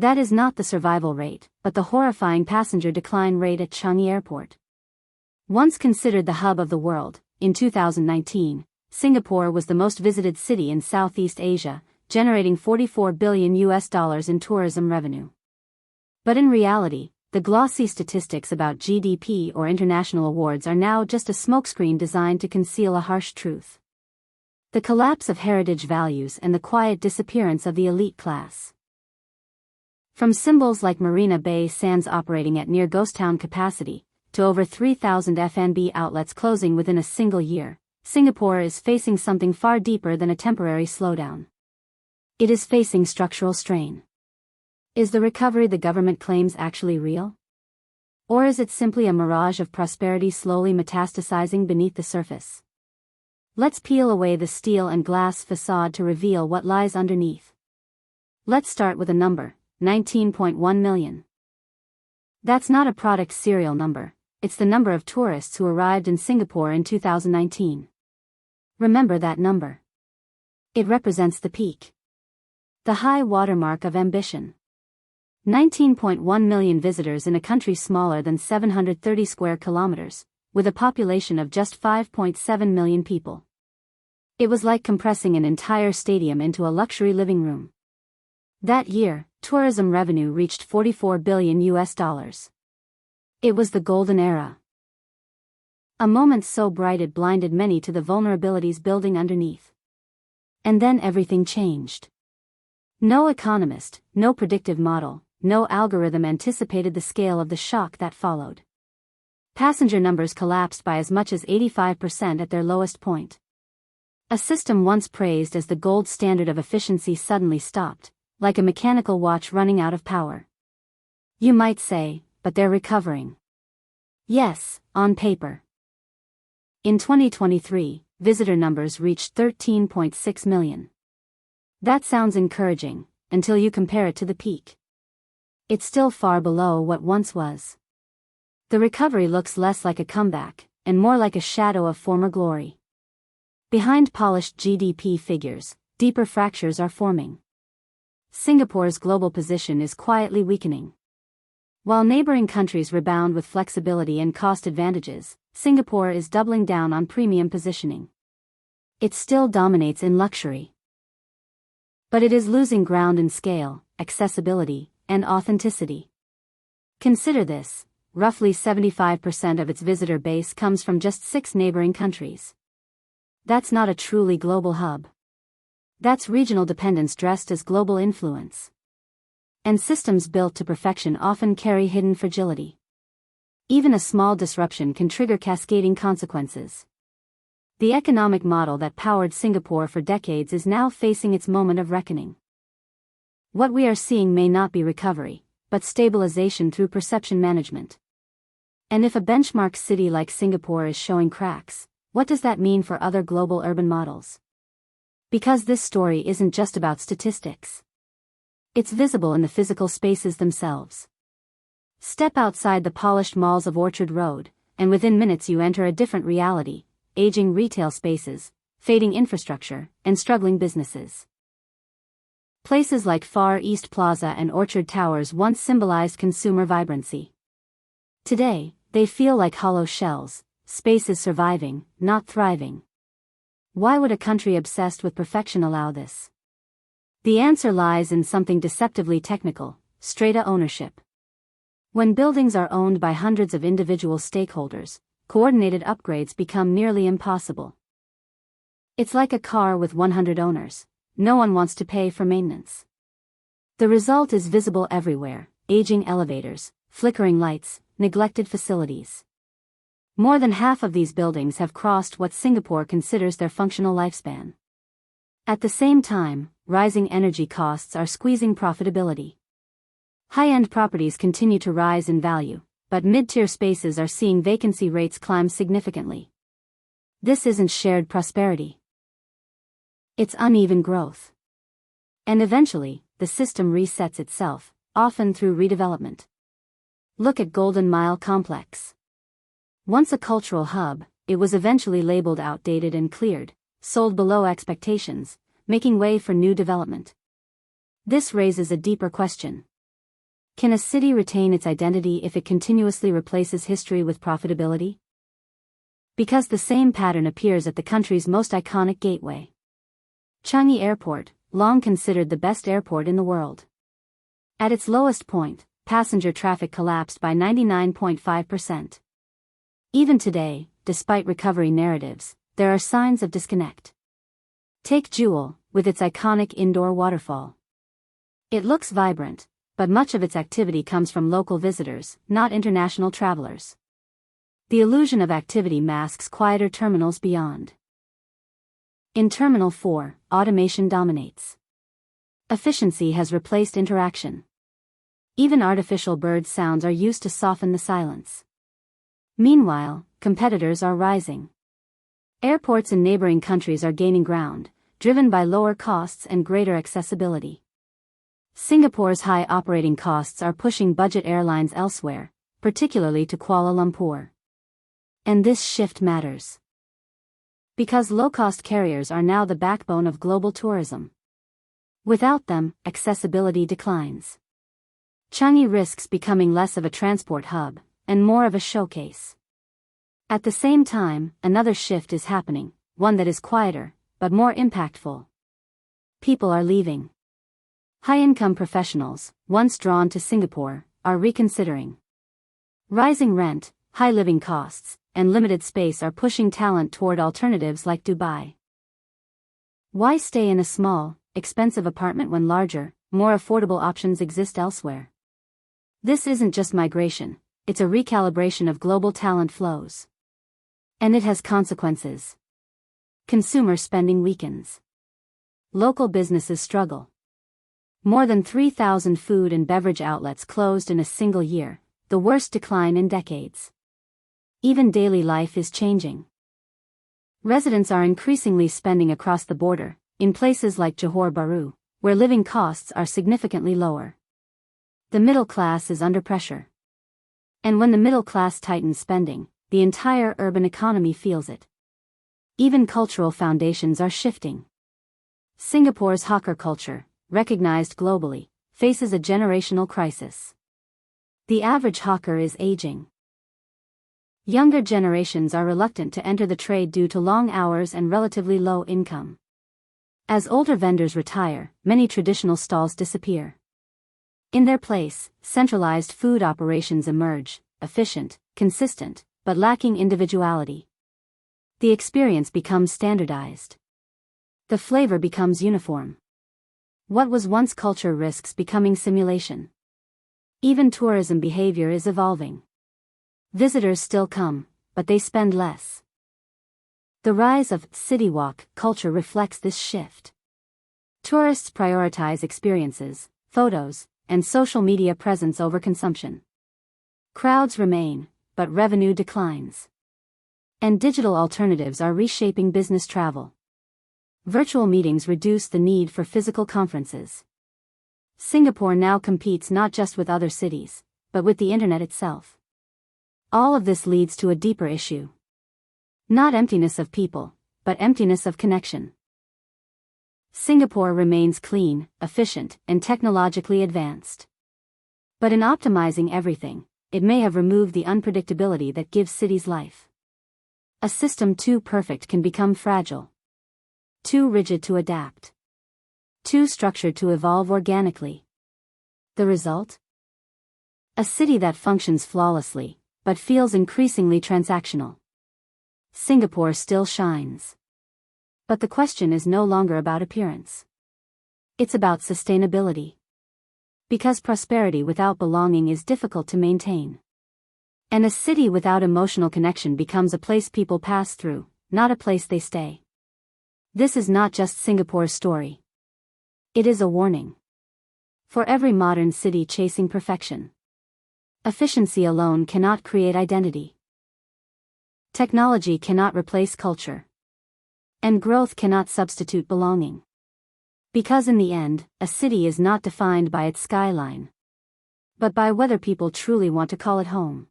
That is not the survival rate, but the horrifying passenger decline rate at Changi Airport. Once considered the hub of the world, in 2019, Singapore was the most visited city in Southeast Asia, generating $44 billion in tourism revenue. But in reality, the glossy statistics about GDP or international awards are now just a smokescreen designed to conceal a harsh truth. The collapse of heritage values and the quiet disappearance of the elite class. From symbols like Marina Bay Sands operating at near ghost town capacity, to over 3,000 F&B outlets closing within a single year, Singapore is facing something far deeper than a temporary slowdown. It is facing structural strain. Is the recovery the government claims actually real? Or is it simply a mirage of prosperity slowly metastasizing beneath the surface? Let's peel away the steel and glass facade to reveal what lies underneath. Let's start with a number, 19.1 million. That's not a product serial number, it's the number of tourists who arrived in Singapore in 2019. Remember that number. It represents the peak. The high watermark of ambition. 19.1 million visitors in a country smaller than 730 square kilometers, with a population of just 5.7 million people. It was like compressing an entire stadium into a luxury living room. That year, tourism revenue reached $44 billion. It was the golden era. A moment so bright it blinded many to the vulnerabilities building underneath. And then everything changed. No economist, no predictive model, no algorithm anticipated the scale of the shock that followed. Passenger numbers collapsed by as much as 85% at their lowest point. A system once praised as the gold standard of efficiency suddenly stopped, like a mechanical watch running out of power. You might say, but they're recovering. Yes, on paper. In 2023, visitor numbers reached 13.6 million. That sounds encouraging, until you compare it to the peak. It's still far below what once was. The recovery looks less like a comeback, and more like a shadow of former glory. Behind polished GDP figures, deeper fractures are forming. Singapore's global position is quietly weakening. While neighboring countries rebound with flexibility and cost advantages, Singapore is doubling down on premium positioning. It still dominates in luxury. But it is losing ground in scale, accessibility, and authenticity. Consider this, roughly 75% of its visitor base comes from just 6 neighboring countries. That's not a truly global hub. That's regional dependence dressed as global influence. And systems built to perfection often carry hidden fragility. Even a small disruption can trigger cascading consequences. The economic model that powered Singapore for decades is now facing its moment of reckoning. What we are seeing may not be recovery, but stabilization through perception management. And if a benchmark city like Singapore is showing cracks, what does that mean for other global urban models? Because this story isn't just about statistics. It's visible in the physical spaces themselves. Step outside the polished malls of Orchard Road, and within minutes you enter a different reality: aging retail spaces, fading infrastructure, and struggling businesses. Places like Far East Plaza and Orchard Towers once symbolized consumer vibrancy. Today, they feel like hollow shells, spaces surviving, not thriving. Why would a country obsessed with perfection allow this? The answer lies in something deceptively technical: strata ownership. When buildings are owned by hundreds of individual stakeholders, coordinated upgrades become nearly impossible. It's like a car with 100 owners. No one wants to pay for maintenance. The result is visible everywhere: aging elevators, flickering lights, neglected facilities. More than half of these buildings have crossed what Singapore considers their functional lifespan. At the same time, rising energy costs are squeezing profitability. High-end properties continue to rise in value, but mid-tier spaces are seeing vacancy rates climb significantly. This isn't shared prosperity. It's uneven growth. And eventually, the system resets itself, often through redevelopment. Look at Golden Mile Complex. Once a cultural hub, it was eventually labeled outdated and cleared, sold below expectations, making way for new development. This raises a deeper question. Can a city retain its identity if it continuously replaces history with profitability? Because the same pattern appears at the country's most iconic gateway. Changi Airport, long considered the best airport in the world. At its lowest point, passenger traffic collapsed by 99.5%. Even today, despite recovery narratives, there are signs of disconnect. Take Jewel, with its iconic indoor waterfall. It looks vibrant, but much of its activity comes from local visitors, not international travelers. The illusion of activity masks quieter terminals beyond. In Terminal 4, automation dominates. Efficiency has replaced interaction. Even artificial bird sounds are used to soften the silence. Meanwhile, competitors are rising. Airports in neighboring countries are gaining ground, driven by lower costs and greater accessibility. Singapore's high operating costs are pushing budget airlines elsewhere, particularly to Kuala Lumpur. And this shift matters. Because low-cost carriers are now the backbone of global tourism. Without them, accessibility declines. Changi risks becoming less of a transport hub, and more of a showcase. At the same time, another shift is happening, one that is quieter, but more impactful. People are leaving. High-income professionals, once drawn to Singapore, are reconsidering. Rising rent, high living costs, and limited space are pushing talent toward alternatives like Dubai. Why stay in a small, expensive apartment when larger, more affordable options exist elsewhere? This isn't just migration, it's a recalibration of global talent flows. And it has consequences. Consumer spending weakens. Local businesses struggle. More than 3,000 food and beverage outlets closed in a single year, the worst decline in decades. Even daily life is changing. Residents are increasingly spending across the border, in places like Johor Bahru, where living costs are significantly lower. The middle class is under pressure. And when the middle class tightens spending, the entire urban economy feels it. Even cultural foundations are shifting. Singapore's hawker culture, recognized globally, faces a generational crisis. The average hawker is aging. Younger generations are reluctant to enter the trade due to long hours and relatively low income. As older vendors retire, many traditional stalls disappear. In their place, centralized food operations emerge, efficient, consistent, but lacking individuality. The experience becomes standardized. The flavor becomes uniform. What was once culture risks becoming simulation. Even tourism behavior is evolving. Visitors still come, but they spend less. The rise of city walk culture reflects this shift. Tourists prioritize experiences, photos, and social media presence over consumption. Crowds remain, but revenue declines. And digital alternatives are reshaping business travel. Virtual meetings reduce the need for physical conferences. Singapore now competes not just with other cities, but with the internet itself. All of this leads to a deeper issue. Not emptiness of people, but emptiness of connection. Singapore remains clean, efficient, and technologically advanced. But in optimizing everything, it may have removed the unpredictability that gives cities life. A system too perfect can become fragile. Too rigid to adapt. Too structured to evolve organically. The result? A city that functions flawlessly, but feels increasingly transactional. Singapore still shines. But the question is no longer about appearance. It's about sustainability. Because prosperity without belonging is difficult to maintain. And a city without emotional connection becomes a place people pass through, not a place they stay. This is not just Singapore's story. It is a warning. For every modern city chasing perfection. Efficiency alone cannot create identity. Technology cannot replace culture. And growth cannot substitute belonging. Because in the end, a city is not defined by its skyline, but by whether people truly want to call it home.